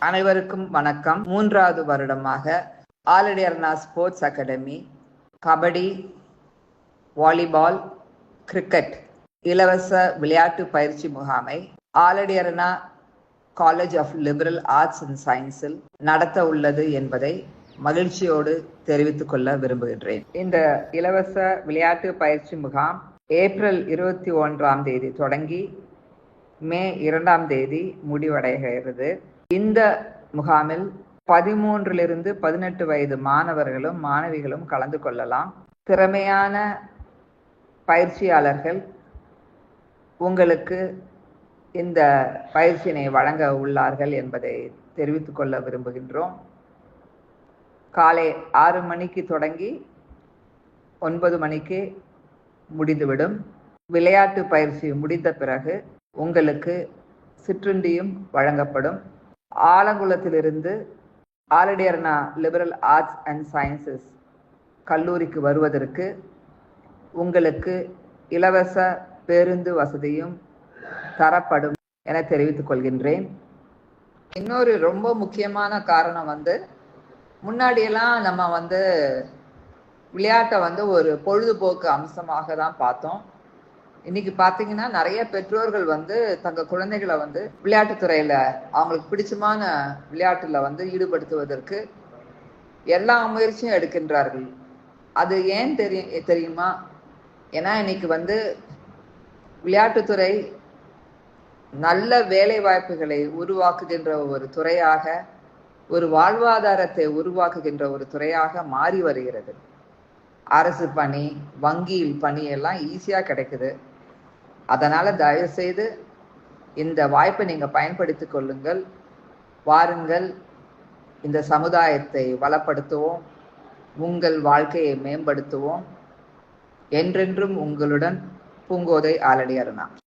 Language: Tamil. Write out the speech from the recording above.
அனைவருக்கும் வணக்கம். 3வது வருடமாக Aladi Aruna sports academy kabaddi, volleyball, cricket இலவச விளையாட்டு பயிற்சி முகாமை Aladi Aruna college of liberal arts and சயின்ஸில் நடத்த உள்ளது என்பதை மகிழ்ச்சியோடு தெரிவித்துக் கொள்ள விரும்புகின்றேன். இந்த இலவச விளையாட்டு பயிற்சி முகாம் ஏப்ரல் 21ஆம் தேதி தொடங்கி மே 2ஆம் தேதி முடிவடைகிறது. இந்த முகாமில் 13லிருந்து 18 வயது மாணவர்களும் மாணவிகளும் கலந்து கொள்ளலாம். திறமையான பயிற்சியாளர்கள் உங்களுக்கு இந்த பயிற்சியினை வழங்க உள்ளார்கள் என்பதை தெரிவித்துக் கொள்ள விரும்புகின்றோம். காலை 6 மணிக்கு தொடங்கி 9 மணிக்கு முடிந்துவிடும். விளையாட்டு பயிற்சி முடிந்த பிறகு உங்களுக்கு சிற்றுண்டியும் வழங்கப்படும். ஆலங்குளத்திலிருந்து Aladi Aruna liberal arts and sciences கல்லூரிக்கு வருவதற்கு உங்களுக்கு இலவச பேருந்து வசதியும் தரப்படும் என தெரிவித்துக் கொள்கின்றேன். இன்னொரு ரொம்ப முக்கியமான காரணம் முன்னாடியெல்லாம் நம்ம விளையாட்டை ஒரு பொழுதுபோக்கு அம்சமாக தான் பார்த்தோம். இன்னைக்கு பார்த்தீங்கன்னா நிறைய பெற்றோர்கள் தங்க குழந்தைகளை விளையாட்டுத்துறையில அவங்களுக்கு பிடிச்சமான விளையாட்டுல ஈடுபடுத்துவதற்கு எல்லா முயற்சியும் எடுக்கின்றார்கள். அது ஏன் தெரியுமா? ஏன்னா இன்னைக்கு விளையாட்டுத்துறை நல்ல வேலை வாய்ப்புகளை உருவாக்குகின்ற ஒரு துறையாக, ஒரு வாழ்வாதாரத்தை உருவாக்குகின்ற ஒரு துறையாக மாறி வருகிறது. அரசு பணி, வங்கியில் பணி எல்லாம் ஈஸியா கிடைக்குது. அதனால தயவு செய்து இந்த வாய்ப்பை நீங்க பயன்படுத்திக் கொள்ளுங்கள். வாருங்கள், இந்த சமுதாயத்தை வளப்படுத்துவோம், உங்கள் வாழ்க்கையை மேம்படுத்துவோம். என்றென்றும் உங்களுடன் பூங்கோதை ஆலடி அருணா.